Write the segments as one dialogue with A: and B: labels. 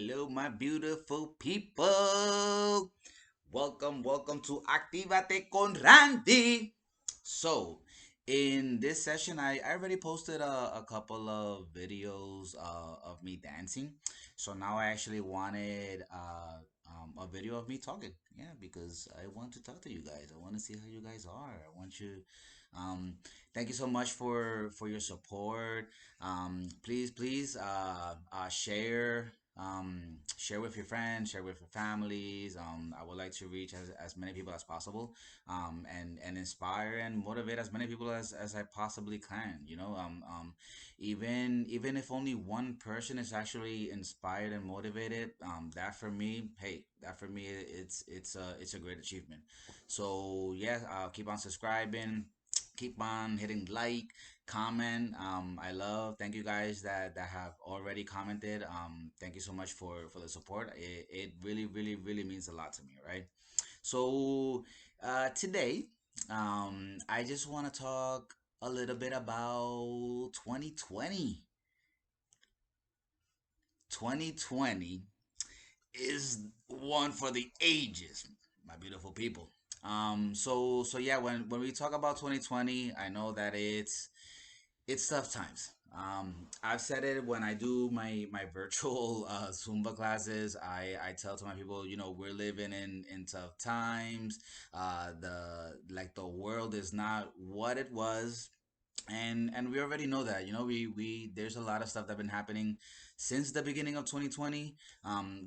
A: Hello, my beautiful people. Welcome to Actívate con Randy. So, in this session, I already posted a couple of videos of me dancing. So now I actually wanted a video of me talking. Yeah, because I want to talk to you guys. I want to see how you guys are. I want you. Um, Thank you so much for your support. Please share with your friends, share with your families. I would like to reach as many people as possible, and inspire and motivate as many people as I possibly can. Even if only one person is actually inspired and motivated, that for me, hey, that for me, it's a great achievement. So yeah, keep on subscribing, keep on hitting like, comment. Thank you guys that have already commented. Thank you so much for the support. It really means a lot to me, right? So today, I just want to talk a little bit about 2020. 2020 is one for the ages, my beautiful people. So yeah, when we talk about 2020, I know that it's tough times. I've said it when I do my virtual Zumba classes. I tell to my people, we're living in tough times. The world is not what it was, and we already know that. We there's a lot of stuff that been happening since the beginning of 2020.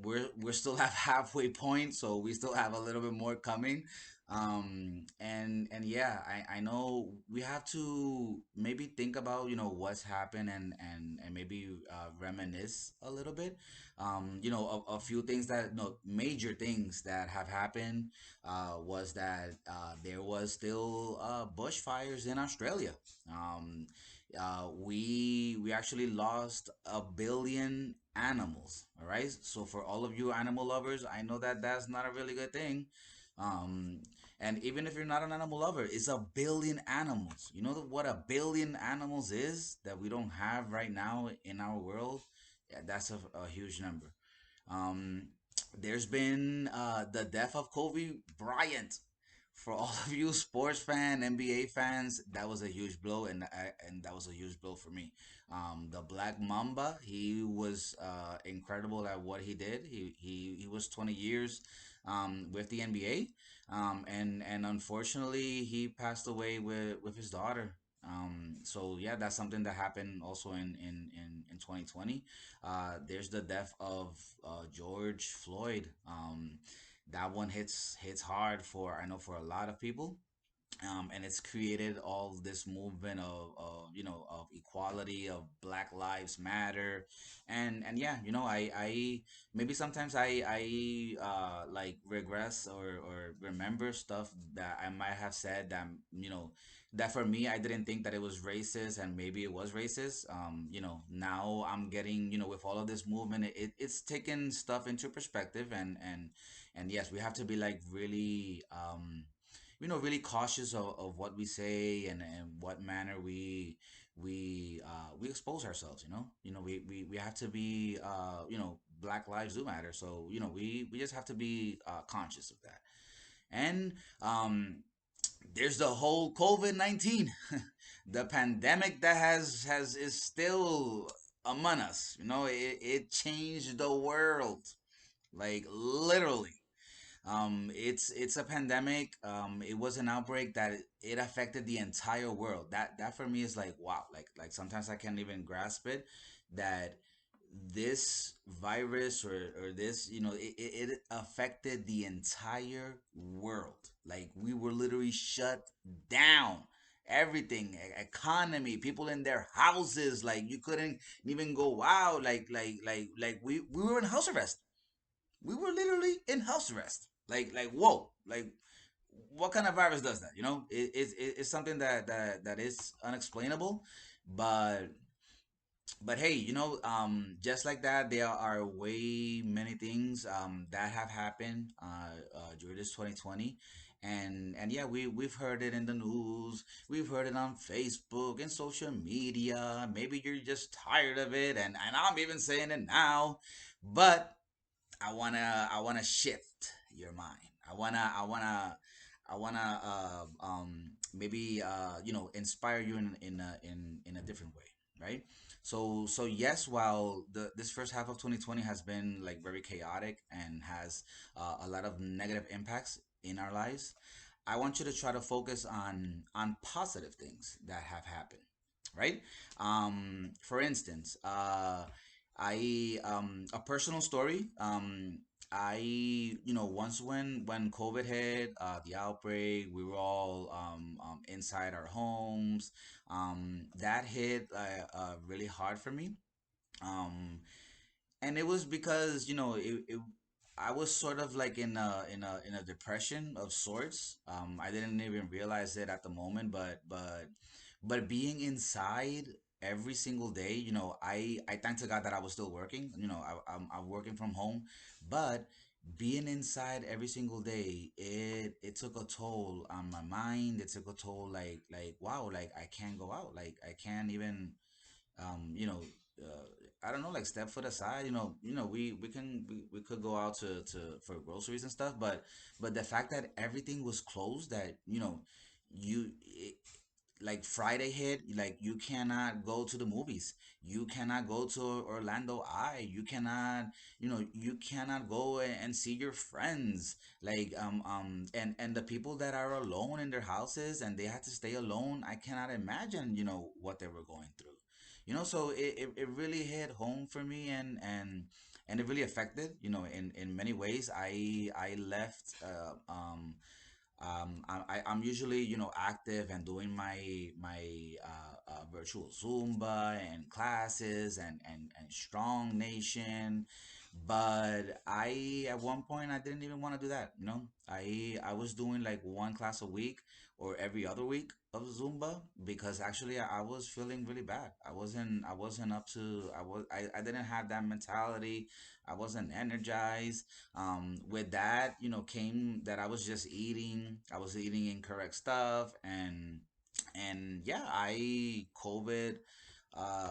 A: We're still at halfway point, so we still have a little bit more coming. And yeah, I know we have to maybe think about what's happened, and maybe reminisce a little bit. A few things that no major things that have happened was that there was still bushfires in Australia. We actually lost 1 billion animals. All right, so for all of you animal lovers, I know that that's not a really good thing. Um, and even if you're not an animal lover, it's 1 billion animals. You know what 1 billion animals is that we don't have right now in our world? Yeah, that's a huge number. Um, there's been the death of Kobe Bryant. For all of you sports fan, NBA fans, that was a huge blow, and that was a huge blow for me. The Black Mamba, he was incredible at what he did. He was 20 years with the NBA, and unfortunately, he passed away with his daughter. So yeah, that's something that happened also in 2020. There's the death of George Floyd. That one hits hard for, I know, for a lot of people. And it's created all this movement of equality, of Black Lives Matter. And yeah, I maybe sometimes I like regress or remember stuff that I might have said that that for me, I didn't think that it was racist, and maybe it was racist. Now I'm getting, with all of this movement, it's taken stuff into perspective, and yes, we have to be like really really cautious of what we say, and what manner we expose ourselves. We have to be, Black lives do matter, so we just have to be conscious of that. And there's the whole COVID-19, the pandemic that has is still among us. It changed the world, like literally. It's a pandemic. It was an outbreak that it affected the entire world. That for me is like wow. Like sometimes I can't even grasp it, that this virus or this, it affected the entire world. Like we were literally shut down. Everything, economy, people in their houses. Like you couldn't even go out. Like we were in house arrest. We were literally in house arrest. Like whoa, like what kind of virus does that? It's something that is unexplainable, but hey, just like that, there are way many things that have happened during this 2020. And yeah, we've heard it in the news, we've heard it on Facebook and social media. Maybe you're just tired of it, and I'm even saying it now, but I wanna shift your mind. I wanna maybe inspire you in a different way, right? So yes, while this first half of 2020 has been like very chaotic and has a lot of negative impacts in our lives, I want you to try to focus on positive things that have happened, right? For instance, I a personal story. I once when COVID hit, the outbreak, we were all inside our homes. That hit really hard for me. Um, and it was because I was sort of like in a depression of sorts. I didn't even realize it at the moment, but being inside every single day, I thank to God that I was still working. I'm working from home, but being inside every single day, it took a toll on my mind. It took a toll, like wow, like I can't go out, like I can't even um, you know, I don't know, like step foot aside. We could go out to for groceries and stuff, but the fact that everything was closed, that you like Friday hit, like you cannot go to the movies, you cannot go to Orlando Eye, you cannot go and see your friends, like and the people that are alone in their houses and they had to stay alone. I cannot imagine what they were going through. So it really hit home for me, and it really affected in many ways. I left I'm usually active and doing my virtual Zumba and classes and Strong Nation, but I at one point I didn't even want to do that. I was doing like one class a week or every other week of Zumba because actually I was feeling really bad. I wasn't up to I didn't have that mentality. I wasn't energized. With that, came that I was eating incorrect stuff, and yeah, I COVID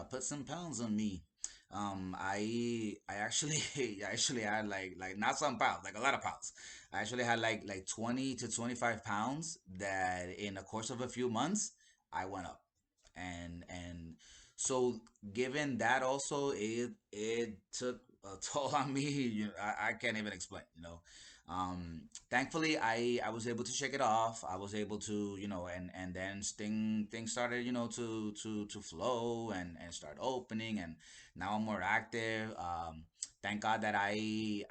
A: put some pounds on me. I actually I actually had like not some pounds, like a lot of pounds. I actually had like 20 to 25 pounds that in the course of a few months I went up. And so given that also, it took a toll on me. I can't even explain. Thankfully I was able to shake it off. I was able to and then things started to flow and start opening, and now I'm more active. Thank God that I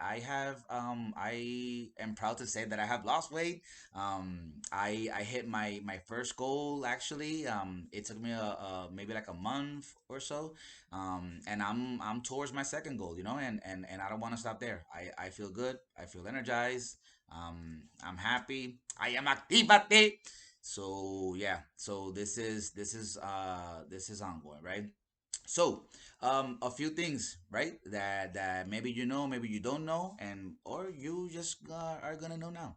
A: am proud to say that I have lost weight. I hit my first goal actually. It took me maybe like a month or so, and I'm towards my second goal, and I don't want to stop there. I feel good. I feel energized. I'm happy. I am activate. So yeah. So this is ongoing, right? So, a few things, right? That maybe maybe you don't know, and or you just are gonna know now.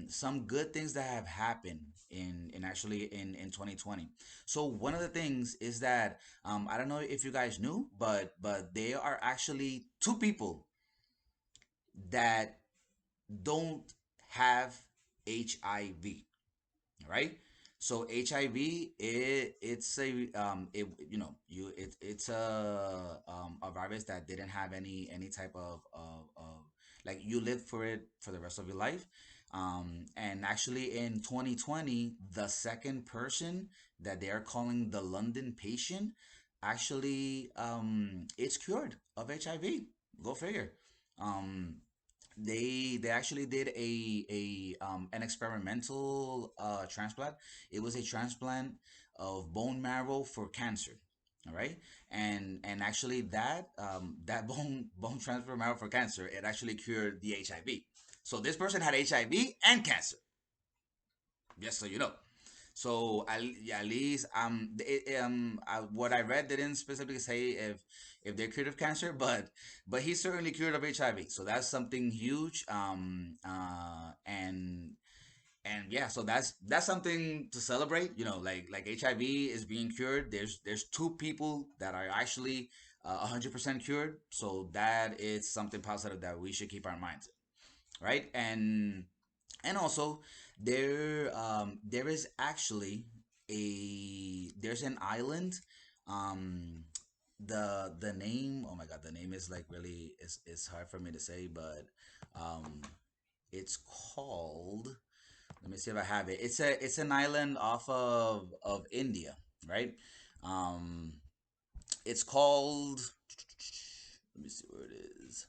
A: Some good things that have happened in actually in 2020. So one of the things is that I don't know if you guys knew, but there are actually two people that don't have HIV, right? So HIV, it's a virus that didn't have any type of like you live for it for the rest of your life. And actually in 2020, the second person that they are calling the London patient, actually it's cured of HIV. Go figure. Um, they actually did an experimental transplant. It was a transplant of bone marrow for cancer. All right, and actually that bone transfer marrow for cancer, it actually cured the HIV. So this person had HIV and cancer. Just so you know. So at least what I read didn't specifically say if they're cured of cancer, but he's certainly cured of HIV. So that's something huge. And yeah, so that's something to celebrate. Like HIV is being cured. There's two people that are actually 100% cured. So that is something positive that we should keep our minds in, right? And also there is actually there's an island. Um, the name, oh my god, the name is like really is hard for me to say, but um, it's called. Let me see if I have it. It's an island off of India, right? Um, it's called. Let me see where it is.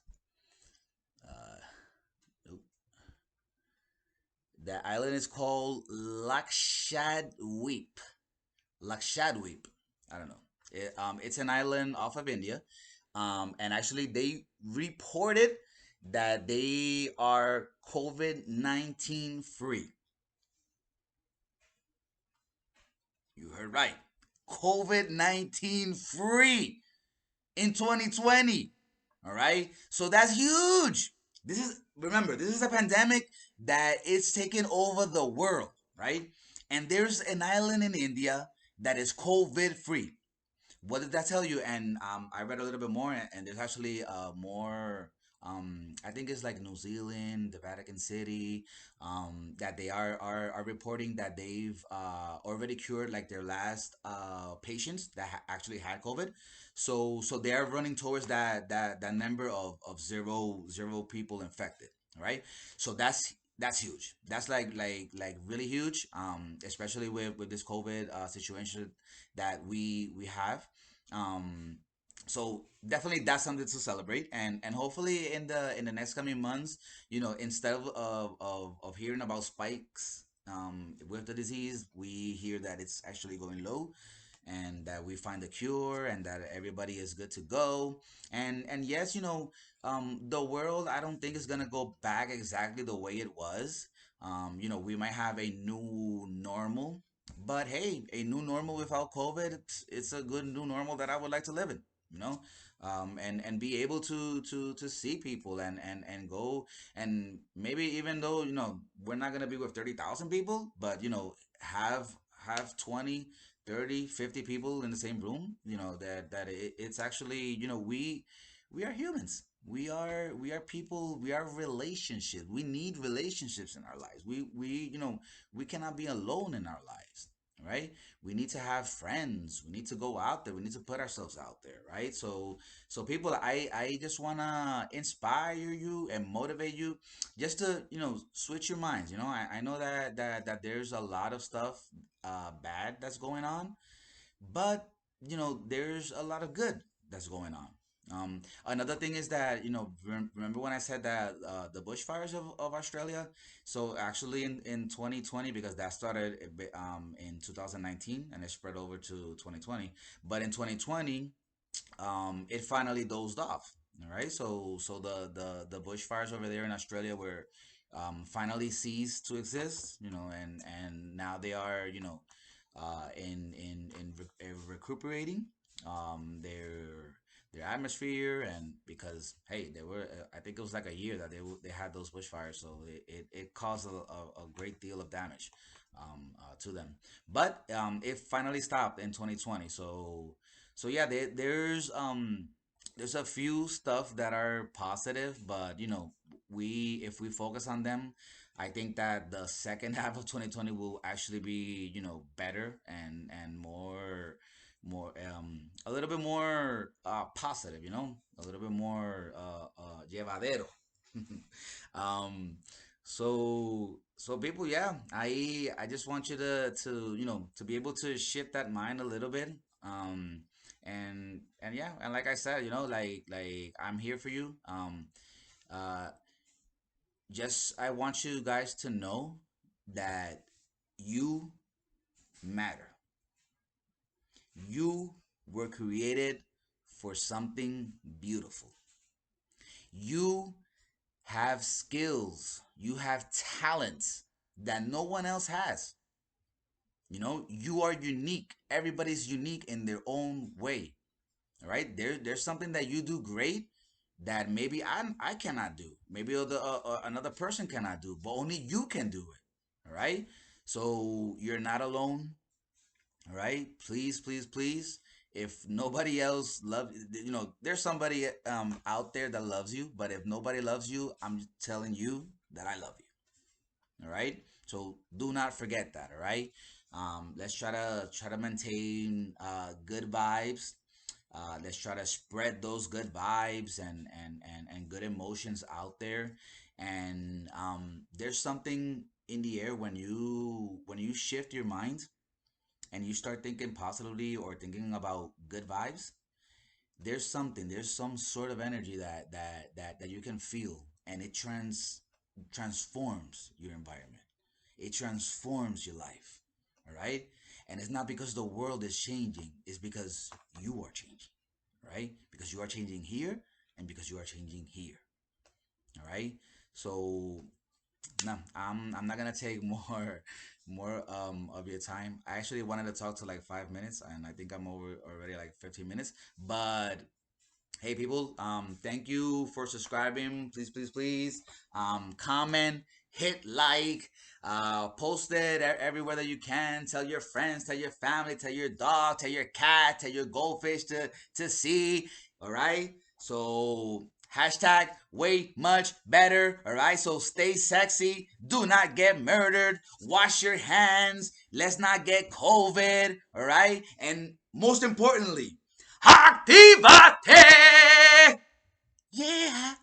A: Uh, nope. The island is called Lakshadweep. Lakshadweep. I don't know. It's an island off of India, and actually they reported that they are COVID-19 free. You heard right. COVID-19 free in 2020. All right. So that's huge. Remember, this is a pandemic that is taking over the world, right? And there's an island in India that is COVID free. What did that tell you? And I read a little bit more, and there's actually more. I think it's like New Zealand, the Vatican City, that they are reporting that they've already cured like their last patients that actually had COVID. So they are running towards that number of zero people infected. Right. So that's huge. That's like really huge. Especially with this COVID situation that we have. Um, so definitely that's something to celebrate, and hopefully in the next coming months, instead of hearing about spikes with the disease, we hear that it's actually going low, and that we find a cure, and that everybody is good to go. And yes, the world, I don't think is gonna go back exactly the way it was. We might have a new normal, but hey, a new normal without COVID, it's a good new normal that I would like to live in. You know, and be able to see people, and go, and maybe even though we're not gonna be with 30,000 people, but have 20, 30, 50 people in the same room. It's actually, we are humans. We are people. We are relationships. We need relationships in our lives. We cannot be alone in our lives, right? We need to have friends. We need to go out there. We need to put ourselves out there, right? So people, I just wanna inspire you and motivate you, just to switch your minds. I know that there's a lot of stuff bad that's going on, but there's a lot of good that's going on. Another thing is that remember when I said that the bushfires of Australia. So actually in 2020, because that started in 2019 and it spread over to 2020, but in 2020 it finally dozed off. All right, so the bushfires over there in Australia were finally ceased to exist. And now they are recuperating their atmosphere, and because hey, they were I think it was like a year that they had those bushfires, so it caused a great deal of damage to them. But it finally stopped in 2020. So yeah, there's a few stuff that are positive, but we if we focus on them, I think that the second half of 2020 will actually be better, and more a little bit more positive, a little bit more llevadero. um so people, yeah, I just want you to be able to shift that mind a little bit. And yeah, and like I said, like I'm here for you. Uh just I want you guys to know that you matter. You were created for something beautiful. You have skills, you have talents that no one else has. You are unique. Everybody's unique in their own way. All right? There's something that you do great that maybe I cannot do. Maybe another person cannot do, but only you can do it. All right? So you're not alone. All right? Please, please, please. If nobody else love, there's somebody out there that loves you, but if nobody loves you, I'm telling you that I love you. All right. So do not forget that. All right. Let's try to maintain good vibes. Let's try to spread those good vibes and good emotions out there. And there's something in the air when you shift your mind and you start thinking positively or thinking about good vibes. There's some sort of energy that you can feel, and it transforms your environment. It transforms your life. All right. And it's not because the world is changing, it's because you are changing. Right? Because you are changing here and because you are changing here. All right. So no, I'm not gonna take more of your time. I actually wanted to talk to like 5 minutes, and I think I'm over already like 15 minutes. But hey, people, thank you for subscribing. Please, please, please, comment, hit like, post it everywhere that you can. Tell your friends, tell your family, tell your dog, tell your cat, tell your goldfish to see. All right. So hashtag way much better. All right. So stay sexy. Do not get murdered. Wash your hands. Let's not get COVID. All right. And most importantly, Actívate. Yeah.